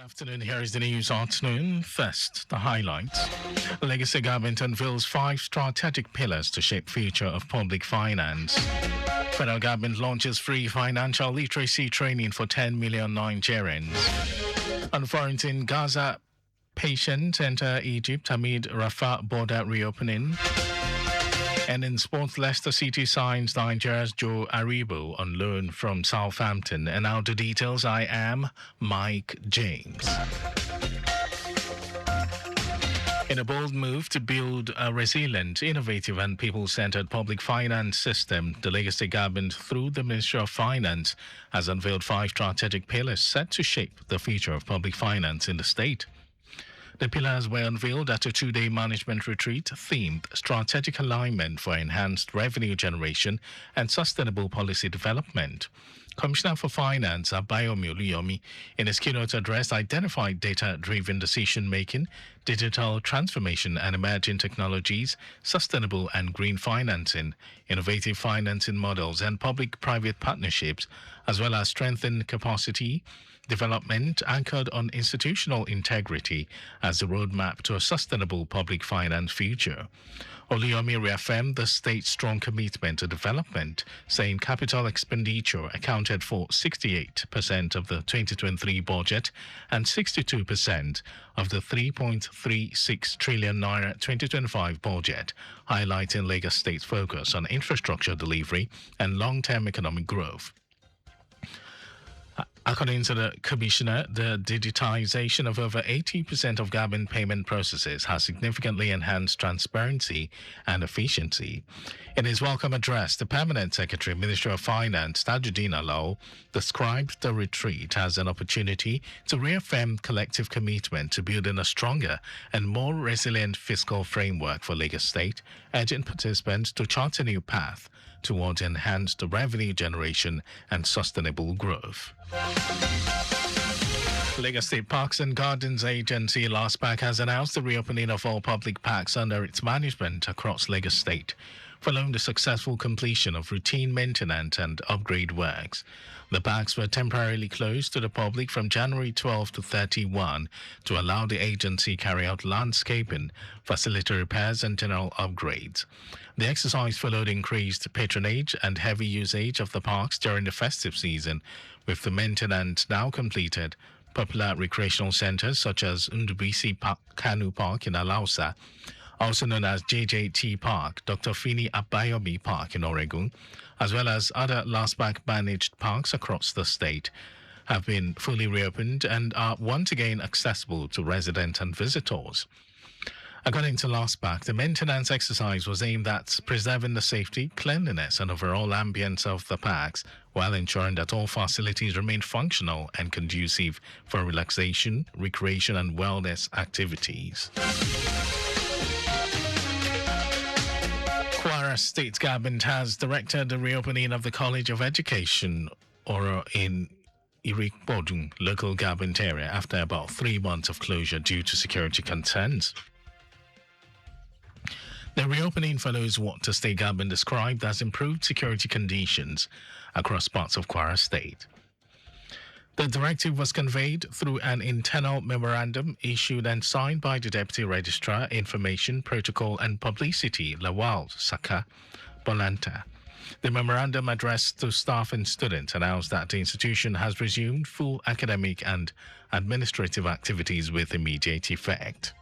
Afternoon, here is the news afternoon. First, the highlights. The Legacy government unveils 5 strategic pillars to shape future of public finance. Federal government launches free financial literacy training for 10 million Nigerians. On quarantine, Gaza patients enter Egypt amid Rafah border reopening. And in sports, Leicester City signs Nigeria's Joe Aribo on loan from Southampton. And now the details. I am Mike James. In a bold move to build a resilient, innovative and people-centered public finance system, the Legacy government, through the Ministry of Finance, has unveiled 5 strategic pillars set to shape the future of public finance in the state. The pillars were unveiled at a 2-day management retreat themed Strategic Alignment for Enhanced Revenue Generation and Sustainable Policy Development. Commissioner for Finance Abayomi Oluyomi, in his keynote address, identified data-driven decision-making, digital transformation and emerging technologies, sustainable and green financing, innovative financing models and public-private partnerships, as well as strengthened capacity development anchored on institutional integrity as the roadmap to a sustainable public finance future. Oluyomi reaffirmed the state's strong commitment to development, saying capital expenditure accounted for 68% of the 2023 budget and 62% of the 3.36 trillion naira 2025 budget, highlighting Lagos State's focus on infrastructure delivery and long-term economic growth. According to the Commissioner, the digitization of over 80% of government payment processes has significantly enhanced transparency and efficiency. In his welcome address, the Permanent Secretary, Ministry of Finance, Tajuddin Alao, described the retreat as an opportunity to reaffirm collective commitment to building a stronger and more resilient fiscal framework for Lagos State, urging participants to chart a new path towards enhanced revenue generation and sustainable growth. Lagos State Parks and Gardens Agency, LASPAC, has announced the reopening of all public parks under its management across Lagos State, following the successful completion of routine maintenance and upgrade works. The parks were temporarily closed to the public from January 12 to 31 to allow the agency carry out landscaping, facility repairs and general upgrades. The exercise followed increased patronage and heavy usage of the parks during the festive season, with the maintenance now completed. Popular recreational centers such as Ndubisi Kanu Park in Alausa, also known as JJT Park, Dr. Fini Abayomi Park in Oregon, as well as other LASPAC managed parks across the state, have been fully reopened and are once again accessible to residents and visitors. According to LASPAC, the maintenance exercise was aimed at preserving the safety, cleanliness, and overall ambience of the parks, while ensuring that all facilities remain functional and conducive for relaxation, recreation, and wellness activities. Kwara State Government has directed the reopening of the College of Education, Oro, in Irikbodun local government area after about 3 months of closure due to security concerns. The reopening follows what the state government described as improved security conditions across parts of Kwara State. The directive was conveyed through an internal memorandum issued and signed by the Deputy Registrar, Information, Protocol and Publicity, Lawal Saka Bolanta. The memorandum addressed to staff and students announced that the institution has resumed full academic and administrative activities with immediate effect.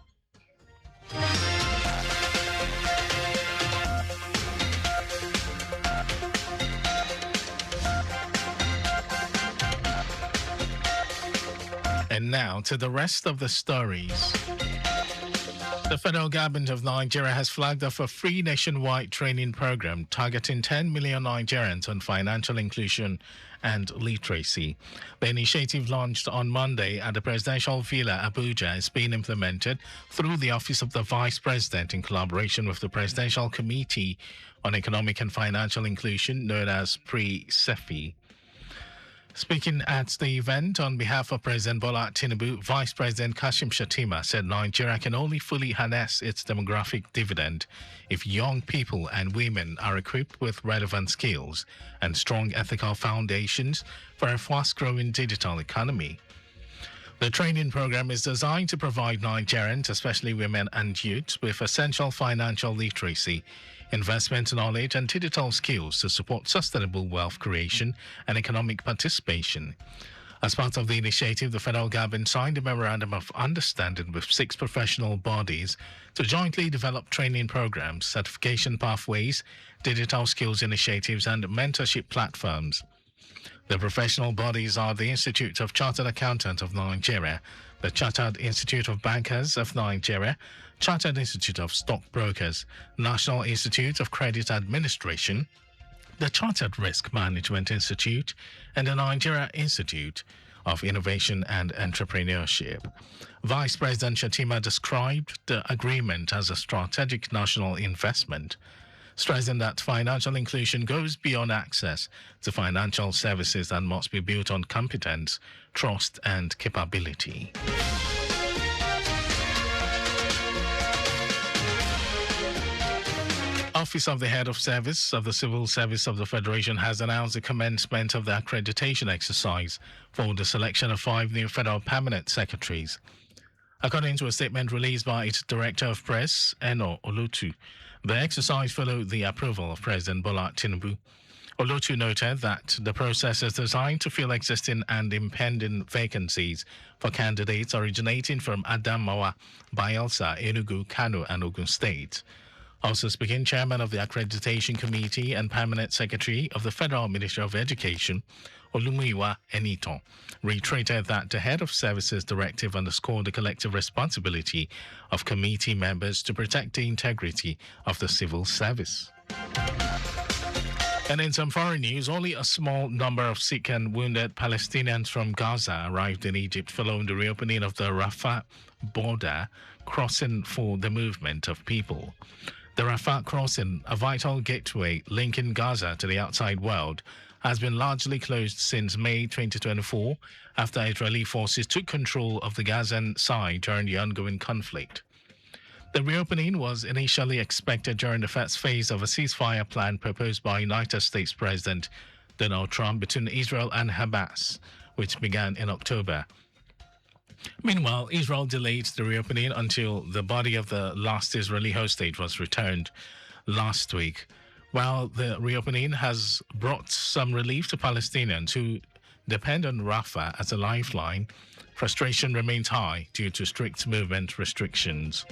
And now to the rest of the stories. The federal government of Nigeria has flagged off a free nationwide training program targeting 10 million Nigerians on financial inclusion and literacy. The initiative, launched on Monday at the Presidential Villa, Abuja, is being implemented through the Office of the Vice President in collaboration with the Presidential Committee on Economic and Financial Inclusion, known as PRECEFI. Speaking at the event on behalf of President Bola Tinubu, Vice President Kashim Shettima said Nigeria can only fully harness its demographic dividend if young people and women are equipped with relevant skills and strong ethical foundations for a fast-growing digital economy. The training program is designed to provide Nigerians, especially women and youth, with essential financial literacy, investment knowledge, and digital skills to support sustainable wealth creation and economic participation. As part of the initiative, the federal government signed a memorandum of understanding with 6 professional bodies to jointly develop training programs, certification pathways, digital skills initiatives, and mentorship platforms. The professional bodies are the Institute of Chartered Accountants of Nigeria, the Chartered Institute of Bankers of Nigeria, Chartered Institute of Stockbrokers, National Institute of Credit Administration, the Chartered Risk Management Institute, and the Nigeria Institute of Innovation and Entrepreneurship. Vice President Shatima described the agreement as a strategic national investment, stressing that financial inclusion goes beyond access to financial services and must be built on competence, trust, and capability. Office of the Head of Service of the Civil Service of the Federation has announced the commencement of the accreditation exercise for the selection of 5 new federal permanent secretaries. According to a statement released by its Director of Press, Eno Olotu, the exercise followed the approval of President Bola Tinubu. Olotu noted that the process is designed to fill existing and impending vacancies for candidates originating from Adamawa, Bayelsa, Enugu, Kano, and Ogun State. Also speaking, Chairman of the Accreditation Committee and Permanent Secretary of the Federal Ministry of Education, Olumuyiwa Eniton, reiterated that the Head of Services Directive underscored the collective responsibility of committee members to protect the integrity of the civil service. And in some foreign news, only a small number of sick and wounded Palestinians from Gaza arrived in Egypt following the reopening of the Rafah border crossing for the movement of people. The Rafah crossing, a vital gateway linking Gaza to the outside world, has been largely closed since May 2024 after Israeli forces took control of the Gazan side during the ongoing conflict. The reopening was initially expected during the first phase of a ceasefire plan proposed by United States President Donald Trump between Israel and Hamas, which began in October. Meanwhile, Israel delayed the reopening until the body of the last Israeli hostage was returned last week. While the reopening has brought some relief to Palestinians who depend on Rafah as a lifeline, frustration remains high due to strict movement restrictions.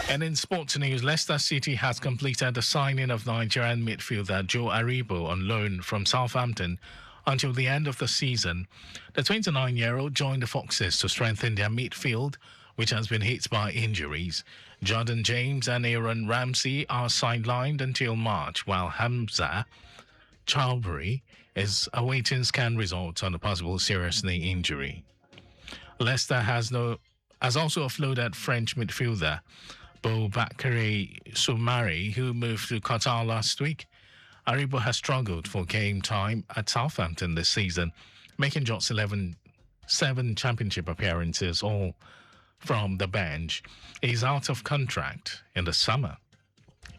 And in sports news, Leicester City has completed the signing of Nigerian midfielder Joe Aribo on loan from Southampton until the end of the season. The 29-year-old joined the Foxes to strengthen their midfield, which has been hit by injuries. Jordan James and Aaron Ramsey are sidelined until March, while Hamza Chowdhury is awaiting scan results on a possible serious knee injury. Leicester has also offloaded French midfielder Boubakary Soumare, who moved to Qatar last week. Aribo has struggled for game time at Southampton this season, making just 7 championship appearances, all from the bench. He's out of contract in the summer,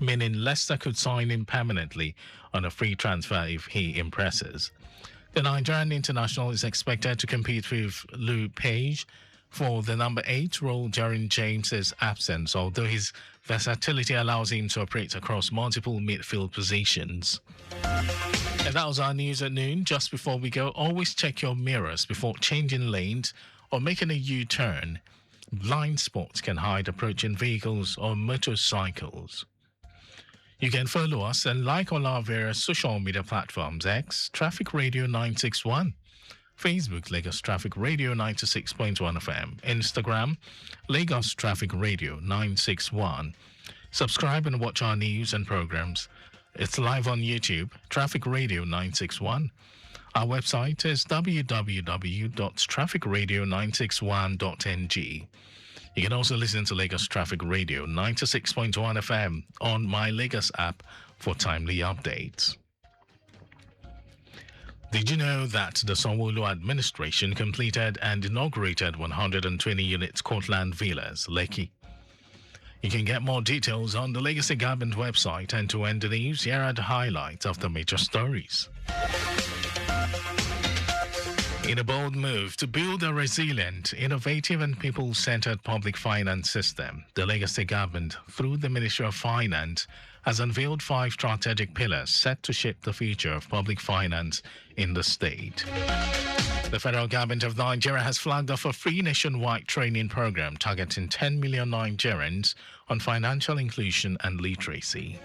meaning Leicester could sign him permanently on a free transfer if he impresses. The Nigerian international is expected to compete with Lou Page for the number 8 role during James's absence, although his versatility allows him to operate across multiple midfield positions. And that was our news at noon. Just before we go, always check your mirrors before changing lanes or making a U-turn. Blind spots can hide approaching vehicles or motorcycles. You can follow us and like on our various social media platforms: X, Traffic Radio 961, Facebook, Lagos Traffic Radio 96.1 FM, Instagram, Lagos Traffic Radio 961. Subscribe and watch our news and programs. It's live on YouTube, Traffic Radio 961. Our website is www.trafficradio961.ng. You can also listen to Lagos Traffic Radio 96.1 FM on My Lagos app for timely updates. Did you know that the Sanwo-Olu administration completed and inaugurated 120 units Courtland Villas, Lekki? You can get more details on the Legacy Government website, and to end the news, here are the highlights of the major stories. In a bold move to build a resilient, innovative and people-centered public finance system, the Lagos State government, through the Ministry of Finance, has unveiled 5 strategic pillars set to shape the future of public finance in the state. The federal government of Nigeria has flagged off a free nationwide training program targeting 10 million Nigerians on financial inclusion and literacy.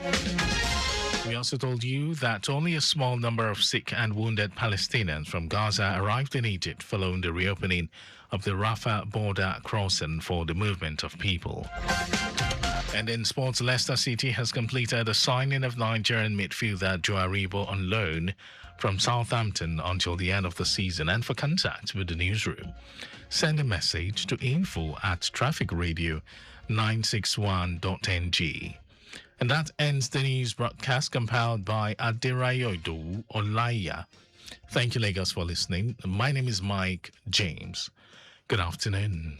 We also told you that only a small number of sick and wounded Palestinians from Gaza arrived in Egypt following the reopening of the Rafah border crossing for the movement of people. And in sports, Leicester City has completed the signing of Nigerian midfielder Joe Aribo on loan from Southampton until the end of the season. And for contact with the newsroom, send a message to info@trafficradio961.ng. And that ends the news broadcast compiled by Adirayodo Olaya. Thank you, Lagos, for listening. My name is Mike James. Good afternoon.